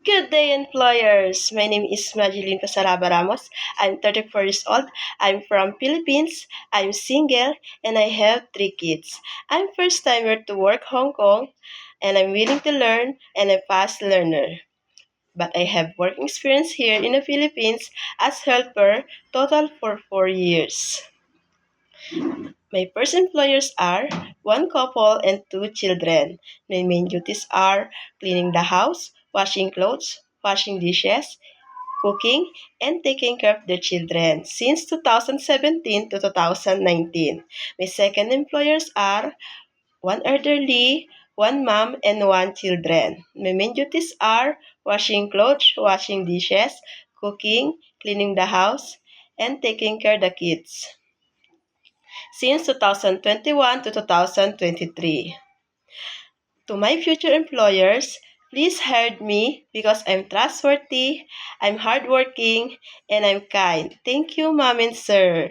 Good day, employers. My name is Madeline Casaraba Ramos. I'm 34 years old. I'm from Philippines. I'm single and I have three kids. I'm first timer to work Hong Kong and I'm willing to learn and a fast learner. But I have work experience here in the Philippines as helper total for 4 years. My first employers are one couple and two children. My main duties are cleaning the house, washing clothes, washing dishes, cooking, and taking care of their children since 2017 to 2019. My second employers are one elderly, one mom, and one children. My main duties are washing clothes, washing dishes, cooking, cleaning the house, and taking care of the kids since 2021 to 2023. To my future employers, please hire me because I'm trustworthy, I'm hardworking, and I'm kind. Thank you, mom and sir.